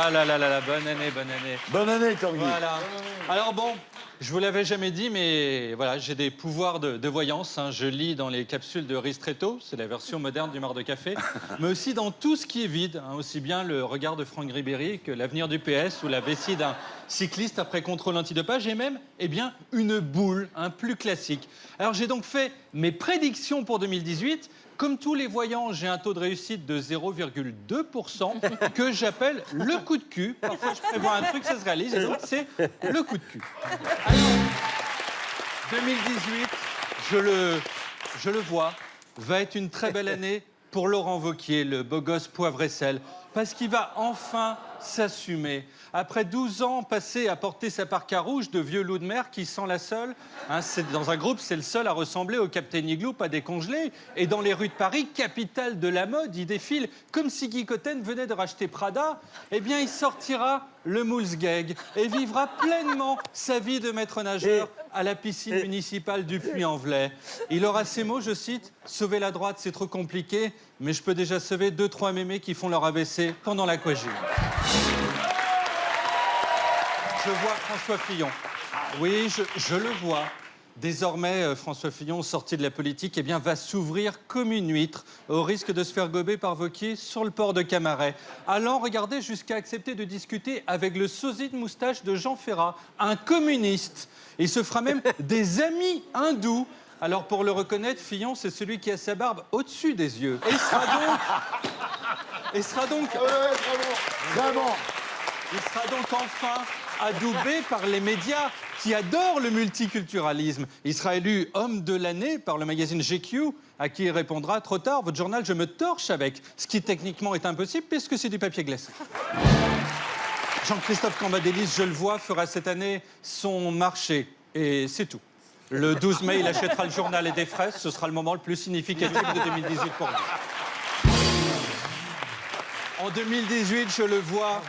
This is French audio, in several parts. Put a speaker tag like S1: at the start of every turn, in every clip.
S1: Ah là là là là, bonne année, bonne année.
S2: Bonne année, Tanguy.
S1: Voilà. Alors bon, je vous l'avais jamais dit, mais voilà, j'ai des pouvoirs de voyance. Hein. Je lis dans les capsules de Ristretto, c'est la version moderne du marc de café, mais aussi dans tout ce qui est vide, hein, aussi bien le regard de Franck Ribéry que l'avenir du PS ou la vessie d'un cycliste après contrôle antidopage et même, eh bien, une boule, un plus classique. Alors j'ai donc fait mes prédictions pour 2018. Comme tous les voyants, j'ai un taux de réussite de 0,2% que j'appelle le coup de cul. Parfois, je prévois un truc, ça se réalise, et donc c'est le coup de cul. Alors, 2018, je le vois, va être une très belle année pour Laurent Wauquiez, le beau gosse poivre et sel, parce qu'il va enfin s'assumer. Après 12 ans passés à porter sa parka rouge de vieux loup de mer qui sent la seule, hein, dans un groupe, c'est le seul à ressembler au Captain Igloo, pas décongelé. Et dans les rues de Paris, capitale de la mode, il défile comme si Guy Cotten venait de racheter Prada. Eh bien, il sortira le moulsgeg et vivra pleinement sa vie de maître nageur à la piscine municipale du Puy-en-Velay. Il aura ces mots, je cite, « Sauver la droite, c'est trop compliqué, mais je peux déjà sauver 2-3 mémés qui font leur AVC pendant l'aquagym. » Je vois François Fillon. Oui, je le vois. Désormais, François Fillon, sorti de la politique, eh bien, va s'ouvrir comme une huître, au risque de se faire gober par Wauquiez sur le port de Camaret, allant, regardez, jusqu'à accepter de discuter avec le sosie de moustache de Jean Ferrat, un communiste. Il se fera même des amis hindous. Alors, pour le reconnaître, Fillon, c'est celui qui a sa barbe au-dessus des yeux. Et il sera donc...
S2: Vraiment.
S1: Il sera donc enfin adoubé par les médias qui adorent le multiculturalisme. Il sera élu homme de l'année par le magazine GQ, à qui il répondra « Trop tard, votre journal, je me torche avec », ce qui techniquement est impossible puisque c'est du papier glacé. Jean-Christophe Cambadélis, je le vois, fera cette année son marché. Et c'est tout. Le 12 mai, il achètera le journal et des fraises. Ce sera le moment le plus significatif de 2018 pour lui. En 2018, je le vois,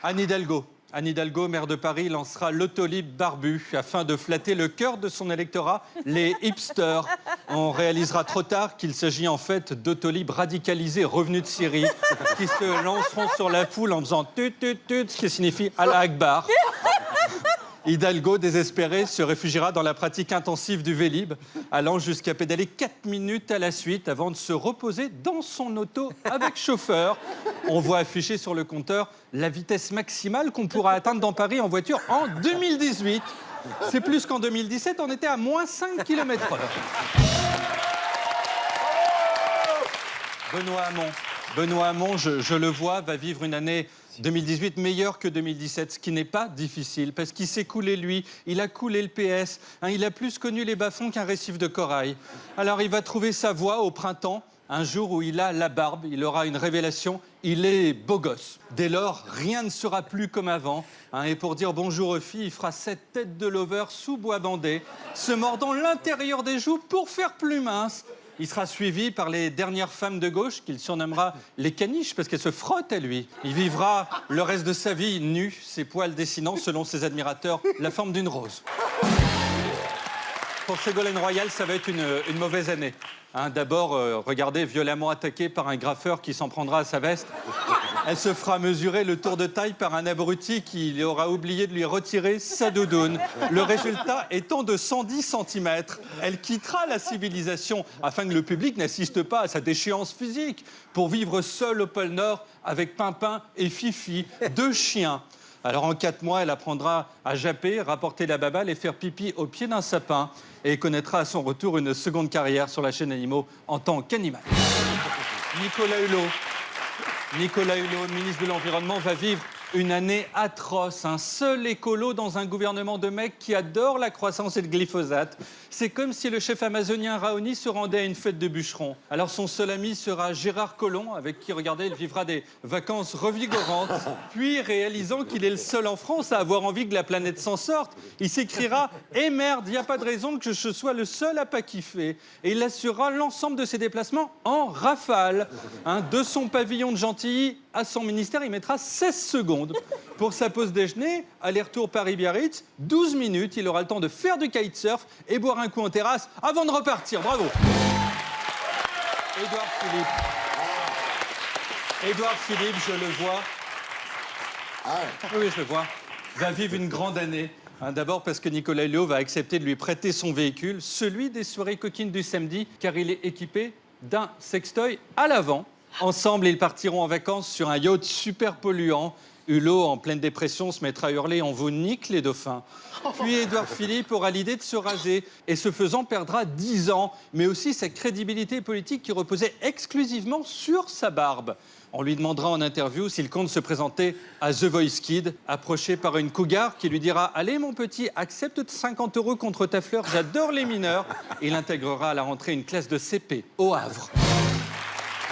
S1: Anne Hidalgo. Anne Hidalgo, maire de Paris, lancera l'autolib barbu afin de flatter le cœur de son électorat, les hipsters. On réalisera trop tard qu'il s'agit en fait d'autolibs radicalisés revenus de Syrie qui se lanceront sur la foule en faisant tut, ce qui signifie Allah Akbar. Hidalgo, désespéré, se réfugiera dans la pratique intensive du Vélib, allant jusqu'à pédaler 4 minutes à la suite avant de se reposer dans son auto avec chauffeur. On voit afficher sur le compteur la vitesse maximale qu'on pourra atteindre dans Paris en voiture en 2018. C'est plus qu'en 2017, on était à moins 5 km/h. Benoît Hamon, je le vois, va vivre une année 2018 meilleure que 2017, ce qui n'est pas difficile, parce qu'il s'est coulé, lui, il a coulé le PS, hein, il a plus connu les bas-fonds qu'un récif de corail. Alors il va trouver sa voie au printemps, un jour où il a la barbe, il aura une révélation, il est beau gosse. Dès lors, rien ne sera plus comme avant, hein, et pour dire bonjour aux filles, il fera cette tête de lover sous bois bandé, se mordant l'intérieur des joues pour faire plus mince. Il sera suivi par les dernières femmes de gauche qu'il surnommera les caniches parce qu'elles se frottent à lui. Il vivra le reste de sa vie nu, ses poils dessinant, selon ses admirateurs, la forme d'une rose. Pour Ségolène Royal, ça va être une mauvaise année. Hein, d'abord, regardez, violemment attaquée par un graffeur qui s'en prendra à sa veste. Elle se fera mesurer le tour de taille par un abruti qui aura oublié de lui retirer sa doudoune. Le résultat étant de 110 cm. Elle quittera la civilisation afin que le public n'assiste pas à sa déchéance physique pour vivre seule au pôle Nord avec Pimpin et Fifi, 2 chiens. Alors en 4 mois, elle apprendra à japper, rapporter la baballe et faire pipi au pied d'un sapin et connaîtra à son retour une seconde carrière sur la chaîne Animaux en tant qu'animal. Nicolas Hulot, ministre de l'Environnement, va vivre une année atroce. Un seul écolo dans un gouvernement de mecs qui adore la croissance et le glyphosate. C'est comme si le chef amazonien Raoni se rendait à une fête de bûcherons. Alors son seul ami sera Gérard Collomb, avec qui, regardez, il vivra des vacances revigorantes. Puis, réalisant qu'il est le seul en France à avoir envie que la planète s'en sorte, il s'écrira « Eh merde, il n'y a pas de raison que je sois le seul à pas kiffer ». Et il assurera l'ensemble de ses déplacements en rafale. Hein, de son pavillon de Gentilly à son ministère, il mettra 16 secondes. Pour sa pause déjeuner, aller-retour Paris-Biarritz, 12 minutes. Il aura le temps de faire du kitesurf et boire un coup en terrasse avant de repartir. Bravo. Édouard Philippe, je le vois. Oui, je le vois. Va vivre une grande année. D'abord parce que Nicolas Hulot va accepter de lui prêter son véhicule, celui des soirées coquines du samedi, car il est équipé d'un sextoy à l'avant. Ensemble, ils partiront en vacances sur un yacht super polluant. Hulot, en pleine dépression, se mettra à hurler « On vous nique les dauphins ». Puis Édouard Philippe aura l'idée de se raser et ce faisant perdra 10 ans, mais aussi sa crédibilité politique qui reposait exclusivement sur sa barbe. On lui demandera en interview s'il compte se présenter à The Voice Kids, approché par une cougar qui lui dira « Allez mon petit, accepte 50 € contre ta fleur, j'adore les mineurs ». Il intégrera à la rentrée une classe de CP au Havre.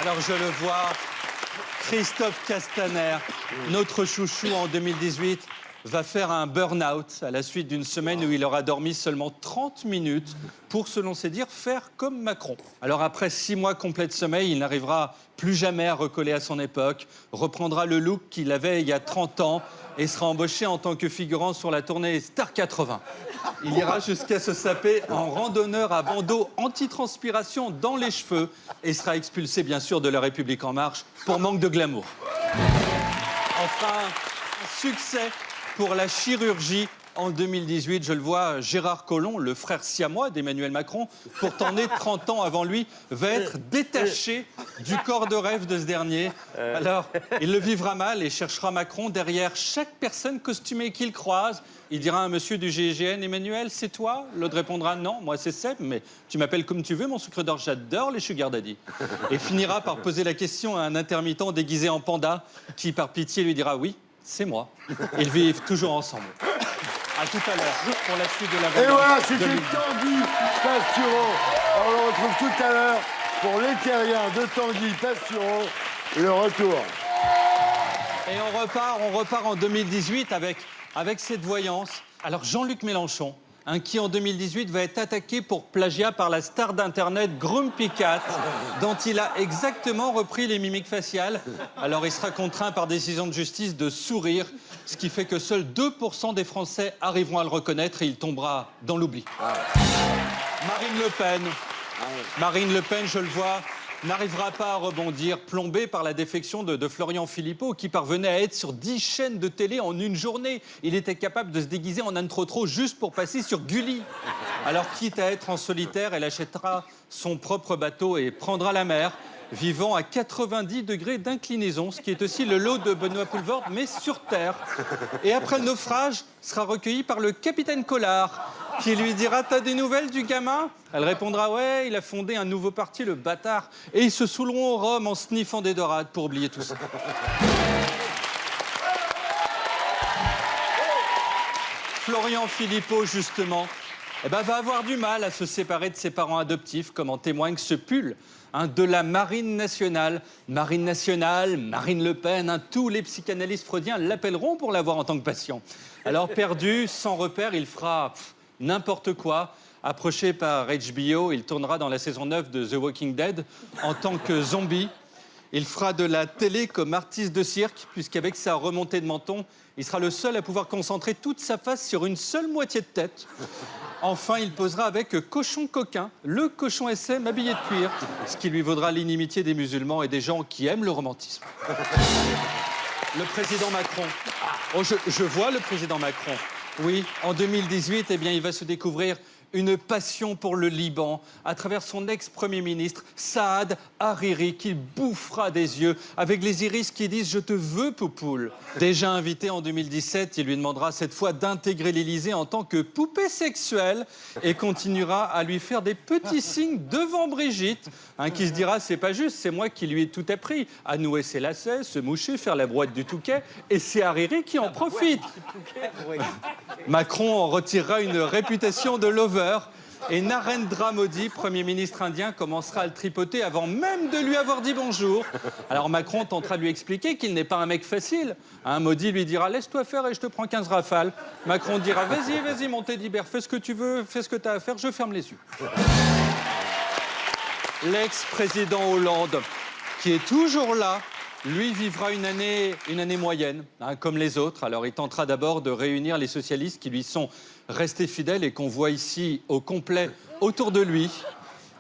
S1: Alors je le vois, Christophe Castaner, notre chouchou en 2018, va faire un burn-out à la suite d'une semaine où il aura dormi seulement 30 minutes pour, selon ses dires, faire comme Macron. Alors après 6 mois complets de sommeil, il n'arrivera plus jamais à recoller à son époque, reprendra le look qu'il avait il y a 30 ans et sera embauché en tant que figurant sur la tournée Star 80. Il ira jusqu'à se saper en randonneur à bandeau anti-transpiration dans les cheveux et sera expulsé bien sûr de La République En Marche pour manque de glamour. Enfin, succès pour la chirurgie. En 2018, je le vois, Gérard Collomb, le frère siamois d'Emmanuel Macron, pourtant né 30 ans avant lui, va être détaché du corps de rêve de ce dernier. Alors, il le vivra mal et cherchera Macron derrière chaque personne costumée qu'il croise. Il dira à un monsieur du GIGN, Emmanuel, c'est toi? L'autre répondra, non, moi c'est Seb, mais tu m'appelles comme tu veux, mon sucre d'or, j'adore les sugar daddy. Et finira par poser la question à un intermittent déguisé en panda qui, par pitié, lui dira, oui, c'est moi. Ils vivent toujours ensemble. À tout à l'heure pour la suite de la
S2: Et voilà, c'était
S1: de
S2: Tanguy Pastureau. On le retrouve tout à l'heure pour les terriens de Tanguy Pastureau. Le retour.
S1: Et on repart en 2018 avec cette voyance. Alors Jean-Luc Mélenchon, qui en 2018 va être attaqué pour plagiat par la star d'internet Grumpy Cat, dont il a exactement repris les mimiques faciales. Alors il sera contraint par décision de justice de sourire, ce qui fait que seuls 2% des Français arriveront à le reconnaître et il tombera dans l'oubli. Marine Le Pen, je le vois, n'arrivera pas à rebondir, plombée par la défection de Florian Philippot, qui parvenait à être sur 10 chaînes de télé en une journée. Il était capable de se déguiser en Anne Trotro juste pour passer sur Gulli. Alors, quitte à être en solitaire, elle achètera son propre bateau et prendra la mer, vivant à 90 degrés d'inclinaison, ce qui est aussi le lot de Benoît Poelvoorde, mais sur Terre. Et après le naufrage, sera recueillie par le capitaine Collard, qui lui dira « T'as des nouvelles du gamin ?» Elle répondra « Ouais, il a fondé un nouveau parti, le bâtard. » Et ils se saouleront au rhum en sniffant des dorades pour oublier tout ça. Florian Philippot, justement, va avoir du mal à se séparer de ses parents adoptifs, comme en témoigne ce pull de la Marine nationale. Marine nationale, Marine Le Pen, tous les psychanalystes freudiens l'appelleront pour l'avoir en tant que patient. Alors perdu, sans repère, il fera n'importe quoi. Approché par HBO, il tournera dans la saison 9 de The Walking Dead en tant que zombie. Il fera de la télé comme artiste de cirque, puisqu'avec sa remontée de menton, il sera le seul à pouvoir concentrer toute sa face sur une seule moitié de tête. Enfin, il posera avec Cochon Coquin, le cochon SM habillé de cuir, ce qui lui vaudra l'inimitié des musulmans et des gens qui aiment le romantisme. Le président Macron. Oh, je vois le président Macron. Oui, en 2018, il va se découvrir une passion pour le Liban à travers son ex-premier ministre, Saad Hariri, qui bouffera des yeux avec les iris qui disent « Je te veux, Poupoule ». Déjà invité en 2017, il lui demandera cette fois d'intégrer l'Élysée en tant que poupée sexuelle et continuera à lui faire des petits signes devant Brigitte, qui se dira « C'est pas juste, c'est moi qui lui ai tout appris à nouer ses lacets, se moucher, faire la brouette du Touquet et c'est Hariri qui en profite ». Macron en retirera une réputation de lover. Et Narendra Modi, Premier ministre indien, commencera à le tripoter avant même de lui avoir dit bonjour. Alors Macron tentera de lui expliquer qu'il n'est pas un mec facile. Modi lui dira « Laisse-toi faire et je te prends 15 rafales ». Macron dira « Vas-y, mon Teddy Bear, fais ce que tu veux, fais ce que tu as à faire, je ferme les yeux ». L'ex-président Hollande, qui est toujours là, lui vivra une année moyenne, comme les autres. Alors il tentera d'abord de réunir les socialistes qui lui sont restés fidèles et qu'on voit ici au complet autour de lui.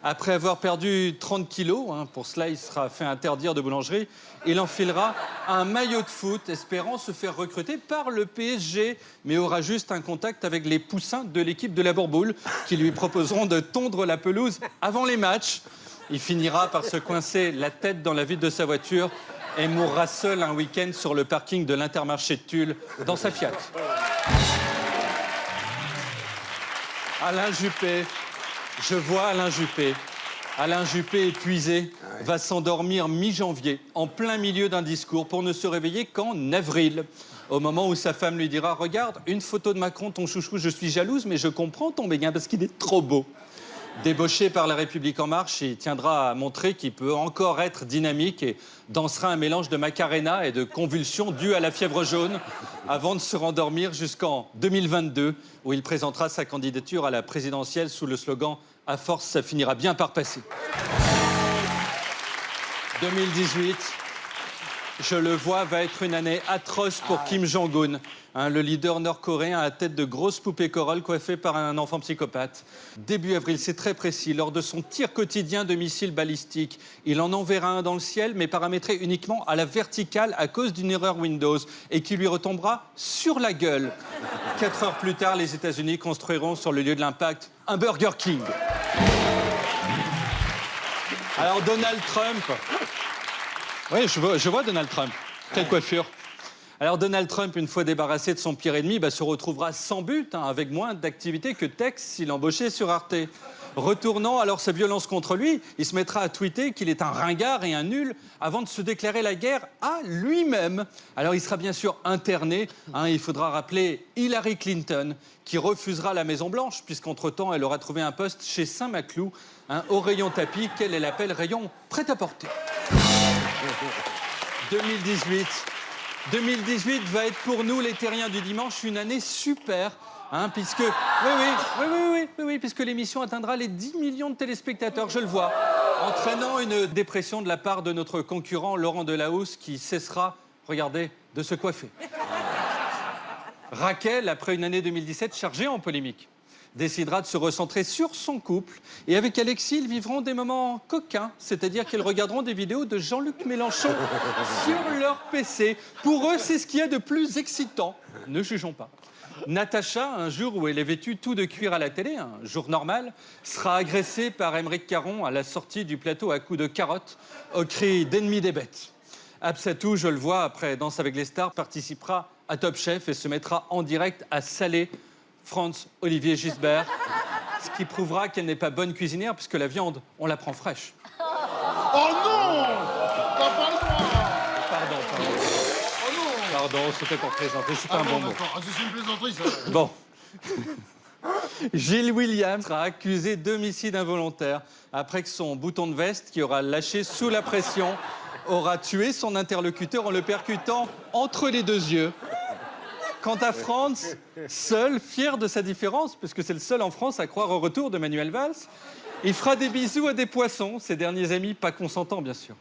S1: Après avoir perdu 30 kilos, pour cela il sera fait interdire de boulangerie, il enfilera un maillot de foot espérant se faire recruter par le PSG, mais aura juste un contact avec les poussins de l'équipe de la Bourboule qui lui proposeront de tondre la pelouse avant les matchs. Il finira par se coincer la tête dans la vitre de sa voiture et mourra seul un week-end sur le parking de l'Intermarché de Tulle dans sa Fiat. Alain Juppé, je vois Alain Juppé. Alain Juppé, épuisé, va s'endormir mi-janvier, en plein milieu d'un discours, pour ne se réveiller qu'en avril. Au moment où sa femme lui dira « Regarde, une photo de Macron, ton chouchou, je suis jalouse, mais je comprends ton béguin parce qu'il est trop beau. » Débauché par La République En Marche, il tiendra à montrer qu'il peut encore être dynamique et dansera un mélange de Macarena et de convulsions dues à la fièvre jaune avant de se rendormir jusqu'en 2022 où il présentera sa candidature à la présidentielle sous le slogan « À force, ça finira bien par passer ». 2018, je le vois, va être une année atroce pour Kim Jong-un. Le leader nord-coréen à tête de grosses poupées corolles coiffées par un enfant psychopathe. Début avril, c'est très précis, lors de son tir quotidien de missiles balistiques, il en enverra un dans le ciel, mais paramétré uniquement à la verticale à cause d'une erreur Windows, et qui lui retombera sur la gueule. 4 heures plus tard, les États-Unis construiront sur le lieu de l'impact un Burger King. Alors Donald Trump... Oui, je vois Donald Trump. Quelle coiffure. Alors Donald Trump, une fois débarrassé de son pire ennemi, se retrouvera sans but, avec moins d'activité que Tex s'il embauchait sur Arte. Retournant alors sa violence contre lui, il se mettra à tweeter qu'il est un ringard et un nul avant de se déclarer la guerre à lui-même. Alors il sera bien sûr interné. Il faudra rappeler Hillary Clinton, qui refusera la Maison-Blanche, puisqu'entre-temps, elle aura trouvé un poste chez Saint-Maclou, au rayon tapis, qu'elle appelle rayon prêt-à-porter. 2018 va être pour nous, les terriens du dimanche, une année super, puisque... Oui, puisque l'émission atteindra les 10 millions de téléspectateurs, je le vois, entraînant une dépression de la part de notre concurrent Laurent Delahousse, qui cessera, regardez, de se coiffer. Raquel, après une année 2017 chargée en polémique, décidera de se recentrer sur son couple. Et avec Alexis, ils vivront des moments coquins, c'est-à-dire qu'ils regarderont des vidéos de Jean-Luc Mélenchon sur leur PC. Pour eux, c'est ce qu'il y a de plus excitant. Ne jugeons pas. Natacha, un jour où elle est vêtue tout de cuir à la télé, un jour normal, sera agressée par Aymeric Caron à la sortie du plateau à coups de carottes, au cri d'ennemi des bêtes. Absatou, je le vois, après Danse avec les stars, participera à Top Chef et se mettra en direct à saler Franz-Olivier Gisbert, ce qui prouvera qu'elle n'est pas bonne cuisinière, puisque la viande, on la prend fraîche.
S2: Oh non! T'as pas le droit!
S1: Pardon.
S2: Oh non!
S1: Pardon, c'était pour plaisanter, c'est un bon mot.
S2: C'est une plaisanterie, ça.
S1: Bon. Gilles Williams sera accusé d'homicide involontaire après que son bouton de veste, qui aura lâché sous la pression, aura tué son interlocuteur en le percutant entre les deux yeux. Quant à Franz, seul, fier de sa différence, puisque c'est le seul en France à croire au retour de Manuel Valls, il fera des bisous à des poissons, ses derniers amis pas consentants, bien sûr.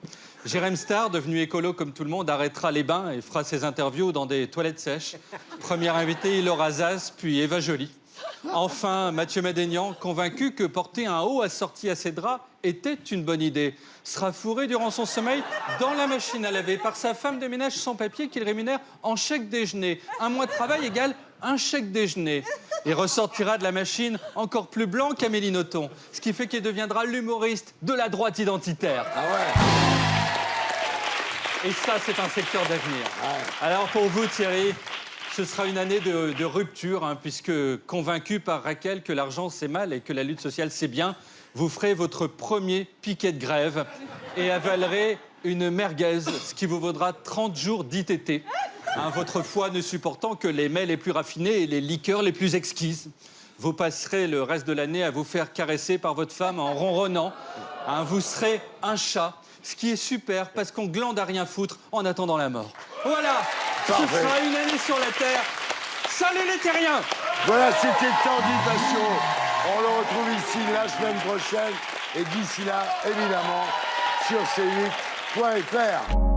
S1: Jérém Starr, devenu écolo comme tout le monde, arrêtera les bains et fera ses interviews dans des toilettes sèches. Première invitée, Laura Zaz, puis Eva Joly. Enfin, Mathieu Madénian, convaincu que porter un haut assorti à ses draps était une bonne idée, sera fourré durant son sommeil dans la machine à laver par sa femme de ménage sans papier qu'il rémunère en chèque déjeuner. Un mois de travail égale un chèque déjeuner. Il ressortira de la machine encore plus blanc qu'Amélie Nothomb, ce qui fait qu'il deviendra l'humoriste de la droite identitaire.
S2: Ah ouais.
S1: Et ça, c'est un secteur d'avenir. Ouais. Alors pour vous, Thierry, ce sera une année de rupture, puisque convaincu par Raquel que l'argent c'est mal et que la lutte sociale c'est bien, vous ferez votre premier piquet de grève et avalerez une merguez, ce qui vous vaudra 30 jours d'ITT. Votre foie ne supportant que les mets les plus raffinés et les liqueurs les plus exquises. Vous passerez le reste de l'année à vous faire caresser par votre femme en ronronnant. Vous serez un chat, ce qui est super parce qu'on glande à rien foutre en attendant la mort. Voilà,
S2: parfait.
S1: Ce sera une année sur la Terre. Salut les terriens!
S2: Voilà, c'était Tanguy Passion. On le retrouve ici la semaine prochaine. Et d'ici là, évidemment, sur c8.fr.